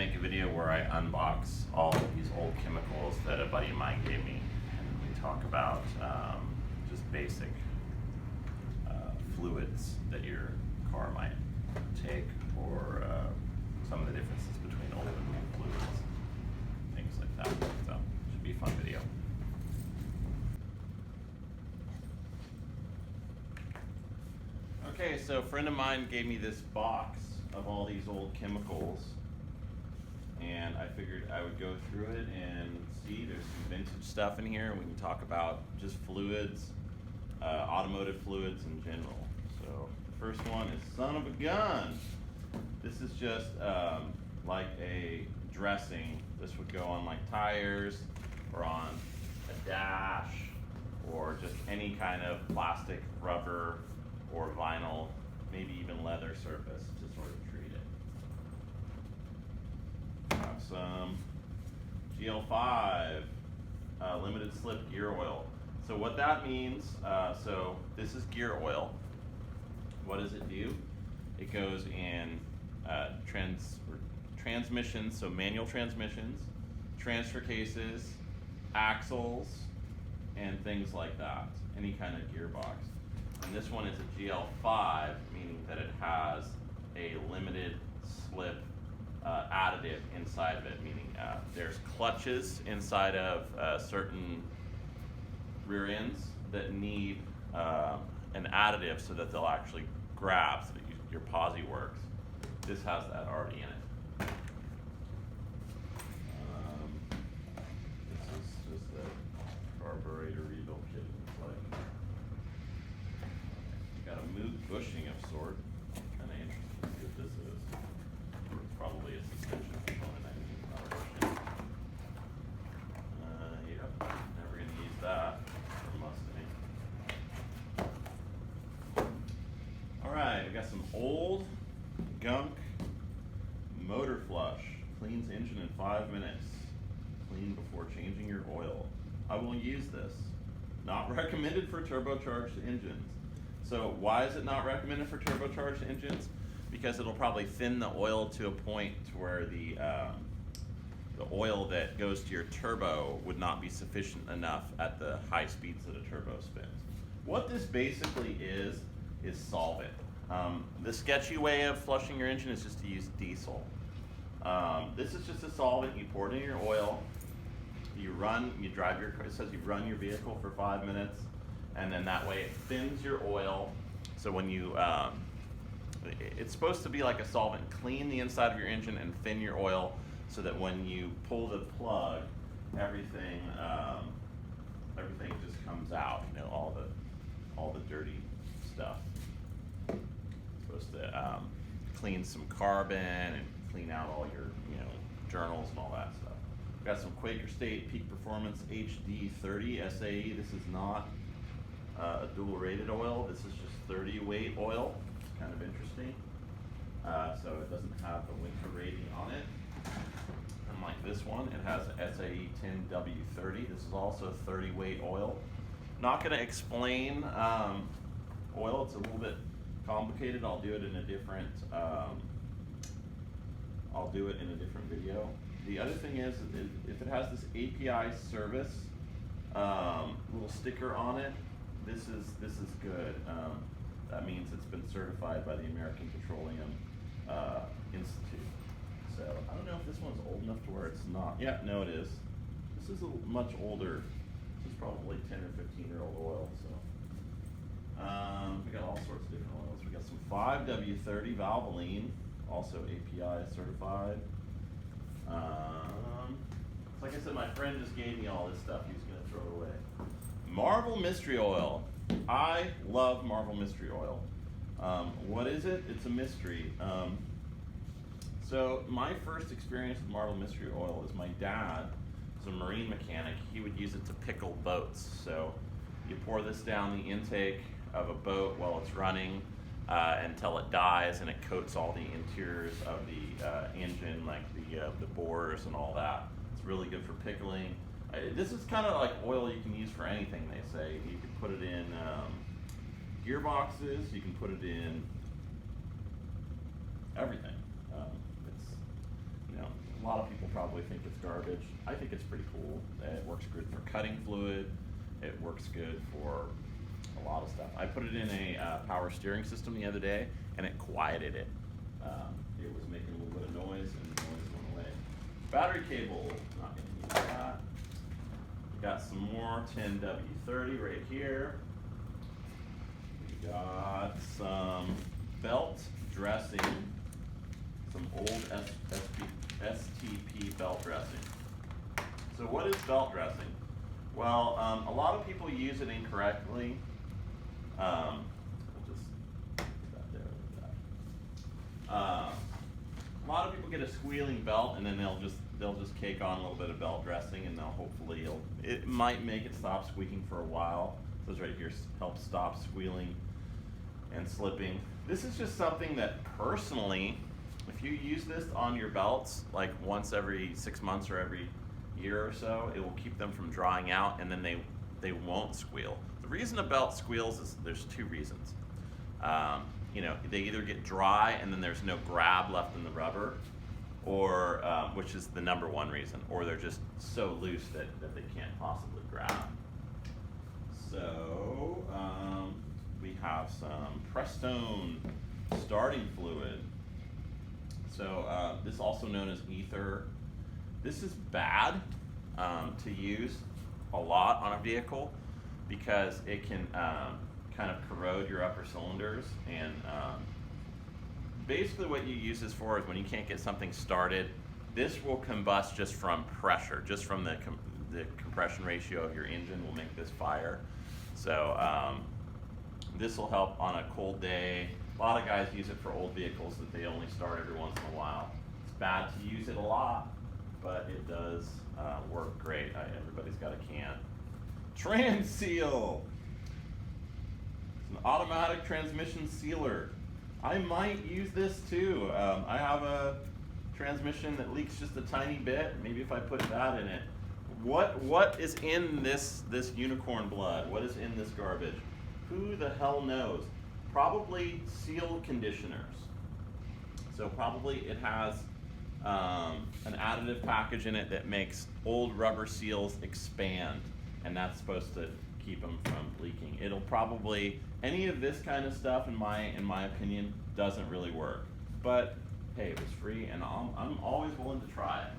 make a video where I unbox all of these old chemicals that a buddy of mine gave me, and we talk about just basic fluids that your car might take, or some of the differences between old and new fluids, things like that. So it should be a fun video. Okay, so a friend of mine gave me this box of all these old chemicals, and I figured I would go through it and see. There's some vintage stuff in here. We can talk about just fluids, automotive fluids in general. So the first one is son of a gun. This is just like a dressing. This would go on like tires or on a dash or just any kind of plastic, rubber, or vinyl, maybe even leather surface to sort of treat it. Have some GL5 limited slip gear oil. So what that means, so this is gear oil. What does it do? It goes in transmissions, so manual transmissions, transfer cases, axles, and things like that, any kind of gearbox. And this one is a GL5, meaning that it has a limited slip additive inside of it, meaning there's clutches inside of certain rear ends that need an additive so that they'll actually grab, so that your posi works. This has that already in it. This is just a carburetor rebuild kit. It's like got a Moog bushing of sort. Kind of interesting to see what this is. It's probably a suspension component, I think, not a bushing. Yep, never gonna use that for Mustang. Alright, I got some old gunk motor flush. Cleans engine in 5 minutes. Clean before changing your oil. I will use this. Not recommended for turbocharged engines. So why is it not recommended for turbocharged engines? Because it'll probably thin the oil to a point to where the oil that goes to your turbo would not be sufficient enough at the high speeds that a turbo spins. What this basically is solvent. The sketchy way of flushing your engine is just to use diesel. This is just a solvent. You pour it in your oil. You drive your, it says you run your vehicle for 5 minutes. And then that way it thins your oil. So when you, it's supposed to be like a solvent, clean the inside of your engine and thin your oil so that when you pull the plug, everything just comes out, you know, all the dirty stuff. It's supposed to clean some carbon and clean out all your, you know, journals and all that stuff. We've got some Quaker State Peak Performance HD30 SAE. This is not a dual rated oil. This is just 30 weight oil. It's kind of interesting. So it doesn't have the winter rating on it. Unlike this one, it has SAE 10W30. This is also 30 weight oil. Not going to explain oil. It's a little bit complicated. I'll do it in a different video. The other thing is, if it has this API service little sticker on it, this is good. That means it's been certified by the American Petroleum Institute. So I don't know if this one's old enough to where it's not. Yeah, no, it is. This is much older. This is probably 10 or 15-year-old oil. So we got all sorts of different oils. We got some 5W30 Valvoline, also API certified. Like I said, my friend just gave me all this stuff. He was going to throw it away. Marvel Mystery Oil. I love Marvel Mystery Oil. What is it? It's a mystery. So my first experience with Marvel Mystery Oil is my dad was a marine mechanic. He would use it to pickle boats. So you pour this down the intake of a boat while it's running until it dies, and it coats all the interiors of the engine, like the bores and all that. It's really good for pickling. This is kind of like oil you can use for anything, they say. You can put it in gearboxes, you can put it in everything. It's, you know, lot of people probably think it's garbage. I think it's pretty cool. It works good for cutting fluid. It works good for a lot of stuff. I put it in a power steering system the other day, and it quieted it. It was making a little bit of noise, and the noise went away. Battery cable, not going to use that. We got some more 10W30 right here. We got some belt dressing, some old STP belt dressing. So what is belt dressing? Well, a lot of people use it incorrectly. We'll just put that there with that. A lot of people get a squealing belt, and then they'll just cake on a little bit of belt dressing, and they'll hopefully it might make it stop squeaking for a while. Those right here help stop squealing and slipping. This is just something that personally, if you use this on your belts like once every 6 months or every year or so, it will keep them from drying out, and then they won't squeal. The reason a belt squeals is there's two reasons. You know, they either get dry and then there's no grab left in the rubber, or which is the number one reason, or they're just so loose that they can't possibly grab. So we have some Prestone starting fluid. So this is also known as ether. This is bad to use a lot on a vehicle because it can kind of corrode your upper cylinders, and basically what you use this for is when you can't get something started, this will combust just from pressure, just from the compression ratio of your engine will make this fire. So this will help on a cold day. A lot of guys use it for old vehicles that they only start every once in a while. It's bad to use it a lot, but it does work great. Everybody's got a can. Transseal. It's an automatic transmission sealer. I might use this too. I have a transmission that leaks just a tiny bit. Maybe if I put that in it. What is in this unicorn blood? What is in this garbage? Who the hell knows? Probably seal conditioners. So probably it has an additive package in it that makes old rubber seals expand, and that's supposed to keep them from leaking. It'll probably, any of this kind of stuff in my opinion doesn't really work, but hey, it was free and I'm always willing to try it.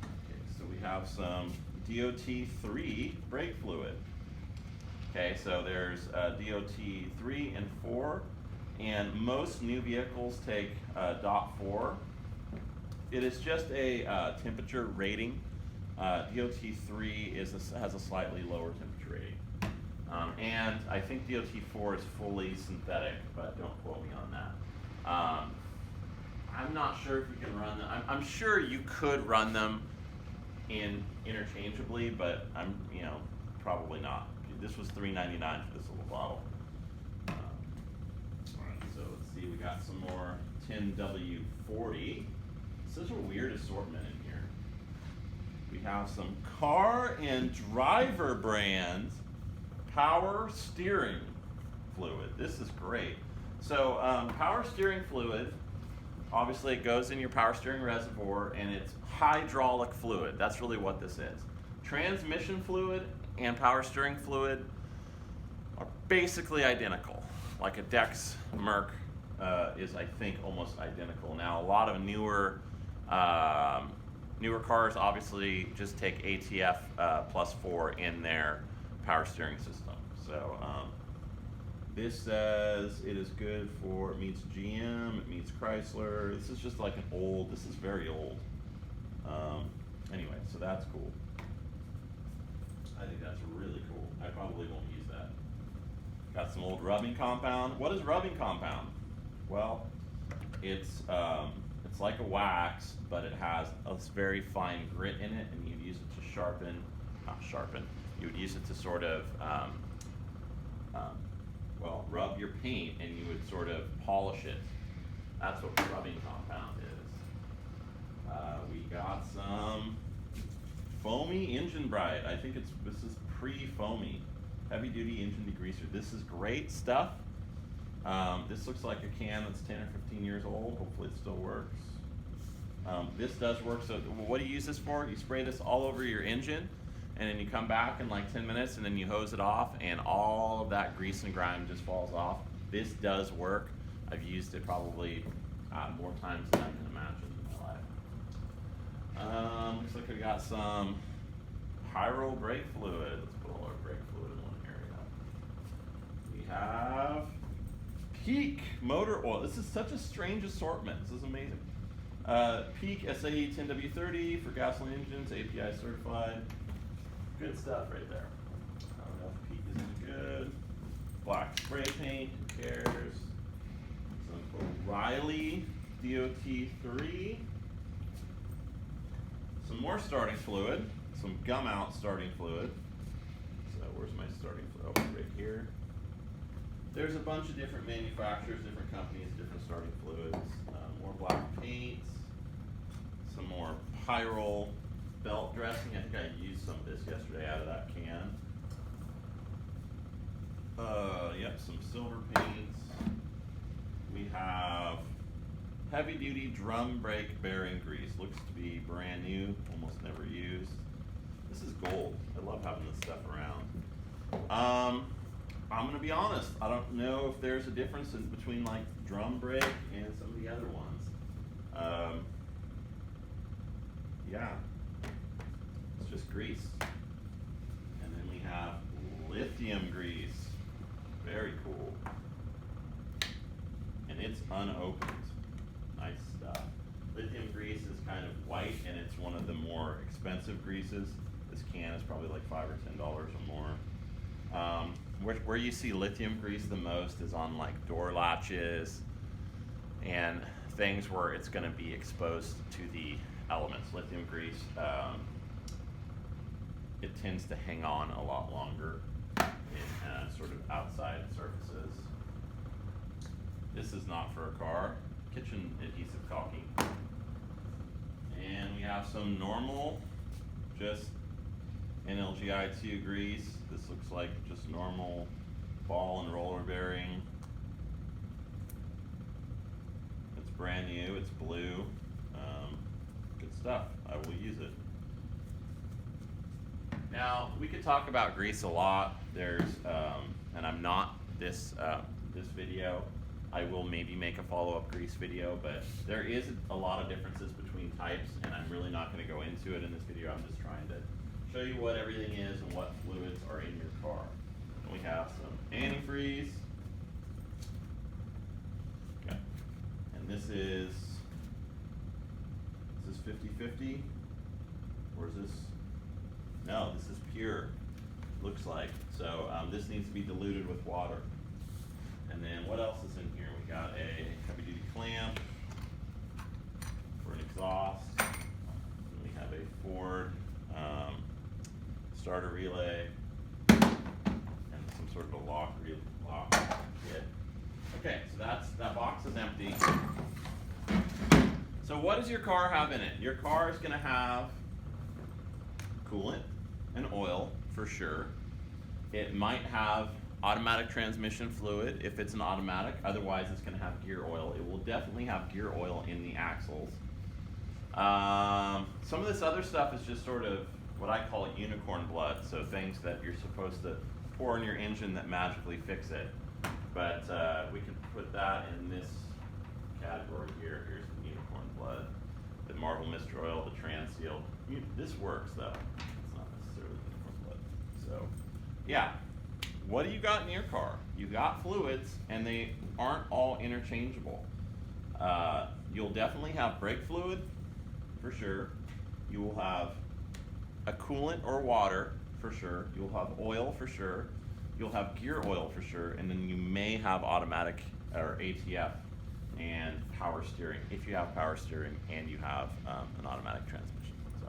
Okay, so we have some DOT3 brake fluid. Okay, so there's DOT3 and 4, and most new vehicles take DOT4. It is just a temperature rating. DOT3 has a slightly lower temperature rating. And I think DOT4 is fully synthetic, but don't quote me on that. I'm not sure if you can run them. I'm sure you could run them interchangeably, but I'm probably not. This was $3.99 for this little bottle. Alright, so let's see, we got some more 10W40. Such a weird assortment in here. We have some car and driver brand power steering fluid. This is great. So power steering fluid, obviously it goes in your power steering reservoir, and it's hydraulic fluid. That's really what this is. Transmission fluid and power steering fluid are basically identical. Like a Dex Merc is, I think, almost identical. Now, a lot of newer cars obviously just take ATF plus 4 in their power steering system. So this says it is good for, it meets GM, it meets Chrysler. This is just like this is very old. Anyway, so that's cool. I think that's really cool. I probably won't use that. Got some old rubbing compound. What is rubbing compound? Well, it's like a wax, but it has a very fine grit in it, and you use it to sharpen. You would use it to sort of, rub your paint, and you would sort of polish it. That's what rubbing compound is. We got some foamy engine bright. I think this is pre-foamy. Heavy duty engine degreaser. This is great stuff. This looks like a can that's 10 or 15 years old. Hopefully it still works. This does work. So what do you use this for? You spray this all over your engine, and then you come back in like 10 minutes, and then you hose it off, and all of that grease and grime just falls off. This does work. I've used it probably more times than I can imagine in my life. Looks like we got some Pyro brake fluid. Let's put all our brake fluid in one area. We have Peak motor oil. This is such a strange assortment. This is amazing. Peak SAE 10W30 for gasoline engines, API certified. Good stuff right there. I don't know if Peak is any good. Black spray paint, who cares? Some O'Reilly DOT3. Some more starting fluid. Some gum out starting fluid. So where's my starting fluid? Oh, right here. There's a bunch of different manufacturers, different companies, different starting fluids. More black paints. Some more Pyro belt dressing. I think I used some of this yesterday out of that can. Yep, some silver paints. We have heavy duty drum brake bearing grease. Looks to be brand new, almost never used. This is gold. I love having this stuff around. I'm gonna be honest, I don't know if there's a difference between like drum brake and some of the other ones. Yeah, it's just grease. And then we have lithium grease. Very cool. And it's unopened. Nice stuff. Lithium grease is kind of white, and it's one of the more expensive greases. This can is probably like $5 or $10 or more. Where you see lithium grease the most is on like door latches and things where it's going to be exposed to the elements. Lithium grease, it tends to hang on a lot longer in sort of outside surfaces. This is not for a car. Kitchen adhesive caulking. And we have some normal, just NLGI2 grease. This looks like just normal ball and roller bearing. It's brand new, it's blue. Good stuff, I will use it. Now, we could talk about grease a lot. There's, and I'm not this video. I will maybe make a follow-up grease video, but there is a lot of differences between types, and I'm really not gonna go into it in this video. I'm just trying to show you what everything is and what fluids are in your car. And we have some antifreeze. Okay. And this is 50-50? Or is this, no, this is pure, looks like. So this needs to be diluted with water. And then what else is in here? We got a heavy duty clamp for an exhaust. And we have a Ford starter relay and some sort of a lock kit. Okay, so that box is empty. So what does your car have in it? Your car is going to have coolant and oil for sure. It might have automatic transmission fluid if it's an automatic. Otherwise, it's going to have gear oil. It will definitely have gear oil in the axles. Some of this other stuff is just sort of what I call unicorn blood. So things that you're supposed to pour in your engine that magically fix it. But we can put that in this category here. Here's the unicorn blood, the Marvel Mist Oil, the Transseal. This works though. It's not necessarily unicorn blood. So, yeah. What do you got in your car? You got fluids, and they aren't all interchangeable. You'll definitely have brake fluid, for sure. You will have a coolant or water, for sure. You'll have oil, for sure. You'll have gear oil, for sure. And then you may have automatic or ATF and power steering, if you have power steering and you have an automatic transmission. So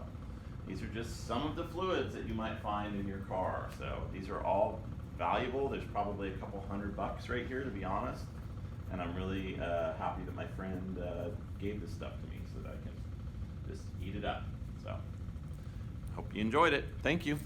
these are just some of the fluids that you might find in your car. So these are all valuable. There's probably a couple $100 right here, to be honest. And I'm really happy that my friend gave this stuff to me so that I can just eat it up. So hope you enjoyed it. Thank you.